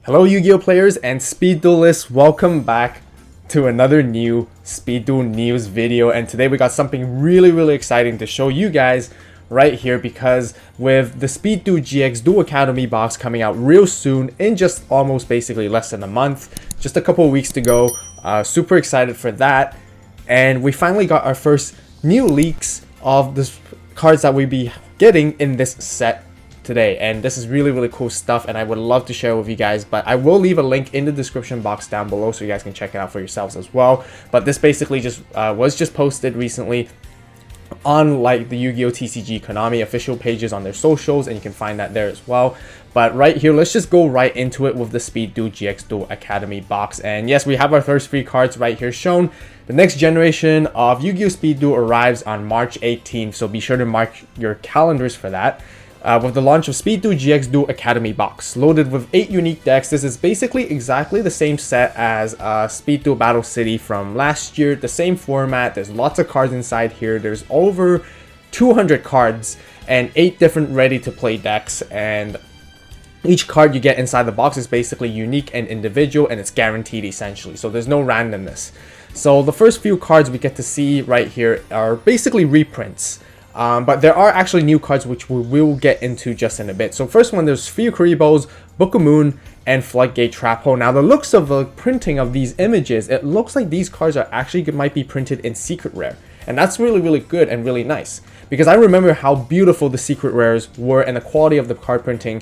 Hello Yu-Gi-Oh players and Speed Duelists, welcome back to another new Speed Duel news video, and today we got something really exciting to show you guys right here, because with the Speed Duel GX Duel Academy box coming out real soon in just almost basically less than a month, just a couple of weeks to go. Super excited for that, and we finally got our first new leaks of the cards that we be getting in this set today, and this is really cool stuff, and I would love to share with you guys, but I will leave a link in the description box down below so you guys can check it out for yourselves as well. But this basically just was just posted recently on like the Yu-Gi-Oh TCG Konami official pages on their socials, and you can find that there as well. But right here, let's just go right into it with the Speed Duel GX Duel Academy box. And yes, we have our first 3 cards right here shown. The next generation of Yu-Gi-Oh Speed Duel arrives on March 18th, so be sure to mark your calendars for that. With the launch of Speed Duel GX Duel Academy box, loaded with 8 unique decks. This is basically exactly the same set as Speed Duel Battle City from last year, the same format. There's lots of cards inside here. There's over 200 cards and 8 different ready to play decks, and each card you get inside the box is basically unique and individual, and it's guaranteed essentially, so there's no randomness. So the first few cards we get to see right here are basically reprints. But there are actually new cards which we will get into just in a bit. So first one, there's Kuribo's Book of Moon and Floodgate Trap Hole. Now the looks of the printing of these images, it looks like these cards are actually might be printed in secret rare. And that's really good and really nice, because I remember how beautiful the secret rares were and the quality of the card printing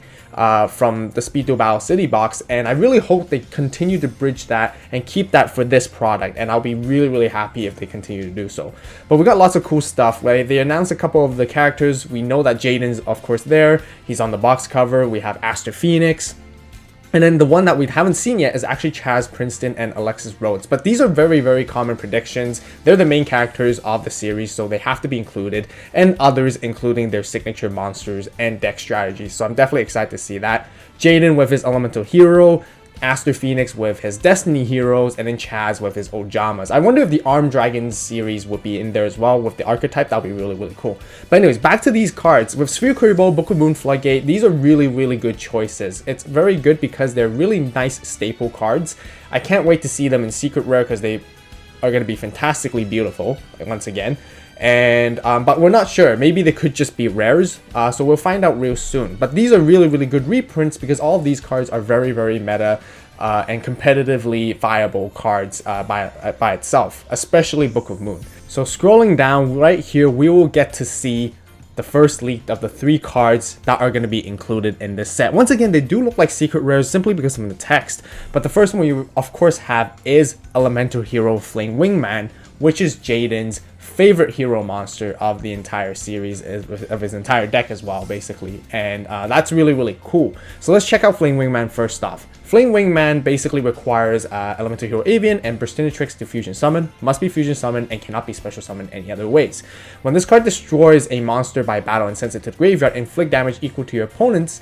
from the Speed Duel Battle City box, and I really hope they continue to bridge that and keep that for this product, and I'll be really happy if they continue to do so. But we got lots of cool stuff. Right? They announced a couple of the characters. We know that Jaden's of course there. He's on the box cover. We have Aster Phoenix. And then the one that we haven't seen yet is actually Chaz Princeton and Alexis Rhodes. But these are very common predictions. They're the main characters of the series, so they have to be included. And others, including their signature monsters and deck strategies. So I'm definitely excited to see that. Jaden with his Elemental Hero, Aster Phoenix with his Destiny Heroes, and then Chaz with his Ojamas. I wonder if the Armed Dragons series would be in there as well with the archetype. That would be really cool. But anyways, back to these cards. With Sphere Kuribo, Book of Moon, Floodgate, these are really good choices. It's very good because they're really nice staple cards. I can't wait to see them in secret rare because they are going to be fantastically beautiful once again. And but we're not sure, maybe they could just be rares, so we'll find out real soon. But these are really good reprints, because all of these cards are very meta and competitively viable cards by itself, especially Book of Moon. So scrolling down right here, we will get to see the first leak of the 3 cards that are going to be included in this set. Once again, they do look like secret rares simply because of the text, but the first one you of course have is Elemental Hero Flame Wingman, which is Jaden's favorite hero monster of the entire series, of his entire deck as well, basically. And that's really cool. So let's check out Flame Wingman first off. Flame Wingman basically requires Elemental Hero Avian and Burstinatrix to fusion summon, must be fusion summoned, and cannot be special summoned any other ways. When this card destroys a monster by battle and sends it to the graveyard, inflict damage equal to your opponent's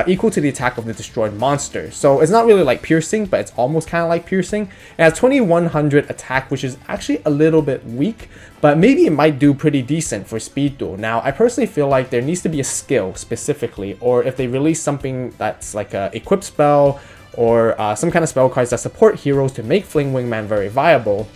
equal to the attack of the destroyed monster. So it's not really like piercing, but it's almost kind of like piercing. It has 2100 attack, which is actually a little bit weak, but maybe it might do pretty decent for Speed Duel. Now, I personally feel like there needs to be a skill specifically, or if they release something that's like a equip spell or some kind of spell cards that support heroes to make Flame Wingman very viable,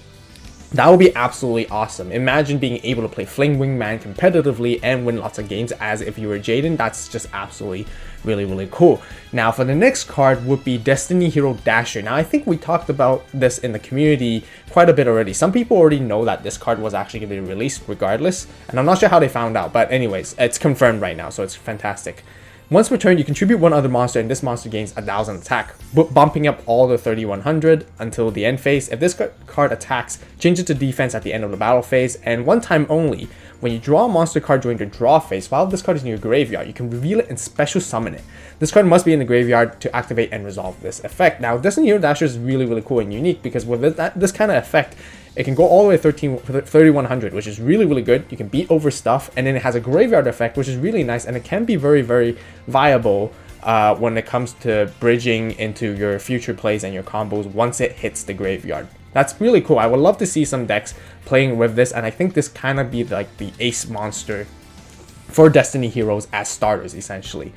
that would be absolutely awesome. Imagine being able to play Flame Wingman competitively and win lots of games as if you were Jaden. That's just absolutely really cool. Now for the next card would be Destiny Hero Dasher. Now I think we talked about this in the community quite a bit already. Some people already know that this card was actually going to be released regardless, and I'm not sure how they found out, but anyways, it's confirmed right now, so it's fantastic. Once per turn, you contribute 1 other monster, and this monster gains 1000 attack, bumping up all the 3100 until the end phase. If this card attacks, change it to defense at the end of the battle phase, and one time only. When you draw a monster card during the draw phase, while this card is in your graveyard, you can reveal it and special summon it. This card must be in the graveyard to activate and resolve this effect. Now, Destiny Hero Dasher is really cool and unique, because with this kind of effect, it can go all the way to 3100, which is really good. You can beat over stuff, and then it has a graveyard effect, which is really nice, and it can be very viable when it comes to bridging into your future plays and your combos once it hits the graveyard. That's really cool. I would love to see some decks playing with this, and I think this kind of be like the ace monster for Destiny Heroes as starters, essentially.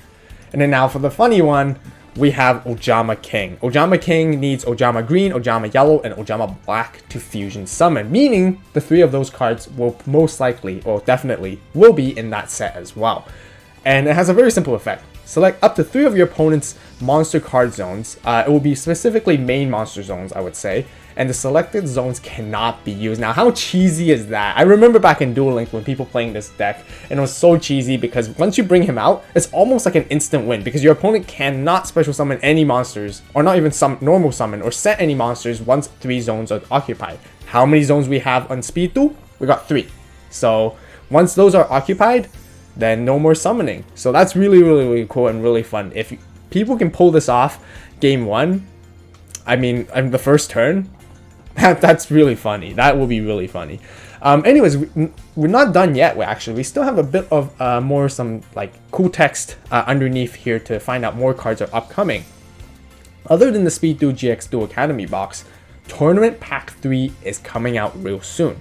And then now for the funny one, we have Ojama King. Ojama King needs Ojama Green, Ojama Yellow, and Ojama Black to fusion summon, meaning the 3 of those cards will most likely, or definitely, will be in that set as well. And it has a very simple effect. Select up to 3 of your opponent's monster card zones. It will be specifically main monster zones, I would say. And the selected zones cannot be used. Now, how cheesy is that? I remember back in Duel Links when people playing this deck, and it was so cheesy because once you bring him out, it's almost like an instant win because your opponent cannot special summon any monsters, or not even some normal summon, or set any monsters once 3 zones are occupied. How many zones we have on Speed Duel? We got 3. So once those are occupied, then no more summoning. So that's really cool and really fun. If people can pull this off game 1, I mean the first turn, that's really funny. That will be really funny. Anyways, we're not done yet. We still have a bit of some like cool text underneath here to find out more cards are upcoming. Other than the Speed Duel GX Duel Academy box, Tournament Pack 3 is coming out real soon.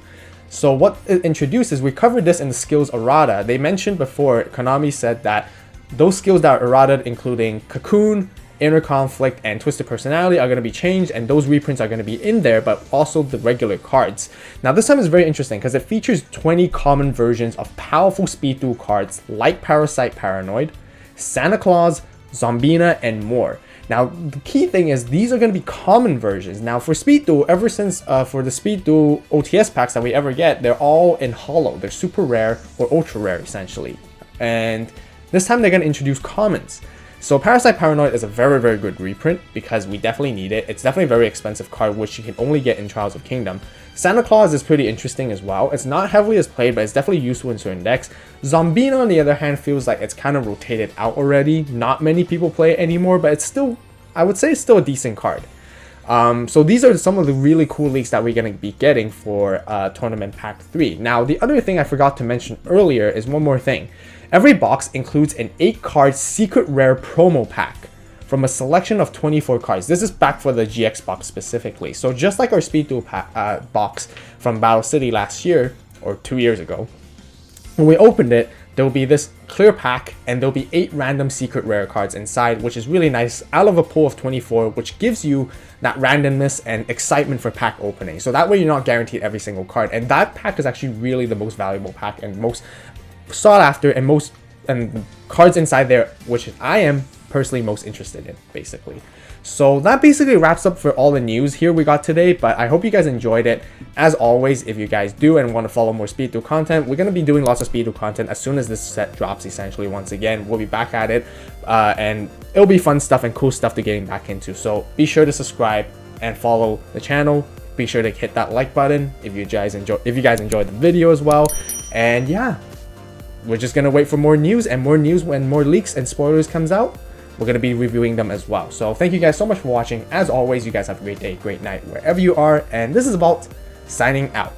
So what it introduces, we covered this in the skills errata. They mentioned before, Konami said that those skills that are errata, including Cocoon, Inner Conflict, and Twisted Personality, are going to be changed, and those reprints are going to be in there, but also the regular cards. Now this time is very interesting because it features 20 common versions of powerful Speed Duel cards like Parasite Paranoid, Santa Claus, Zombina, and more. Now, the key thing is these are going to be common versions. Now, for Speed Duel, ever since for the Speed Duel OTS packs that we ever get, they're all in holo. They're super rare or ultra rare, essentially. And this time they're going to introduce commons. So Parasite Paranoid is a very good reprint because we definitely need it. It's definitely a very expensive card, which you can only get in Trials of Kingdom. Santa Claus is pretty interesting as well. It's not heavily as played, but it's definitely useful in certain decks. Zombina, on the other hand, feels like it's kind of rotated out already. Not many people play it anymore, but it's still, I would say it's still a decent card. So these are some of the really cool leaks that we're going to be getting for Tournament Pack 3. Now, the other thing I forgot to mention earlier is one more thing. Every box includes an 8-card secret rare promo pack from a selection of 24 cards. This is back for the GX box specifically. So just like our Speed Duel box from Battle City last year, or 2 years ago, when we opened it, there will be this clear pack, and there'll be 8 random secret rare cards inside, which is really nice, out of a pool of 24, which gives you that randomness and excitement for pack opening. So that way you're not guaranteed every single card, and that pack is actually really the most valuable pack and most sought after, and cards inside there, which I am personally most interested in, basically. So that basically wraps up for all the news here we got today, but I hope you guys enjoyed it. As always, if you guys do and want to follow more Speed Duel content, we're going to be doing lots of Speed Duel content as soon as this set drops, essentially. Once again, we'll be back at it, and it'll be fun stuff and cool stuff to getting back into. So be sure to subscribe and follow the channel. Be sure to hit that like button if you guys enjoyed the video as well. And yeah, we're just going to wait for more news when more leaks and spoilers comes out. We're going to be reviewing them as well. So thank you guys so much for watching. As always, you guys have a great day, great night, wherever you are. And this is AVAULT signing out.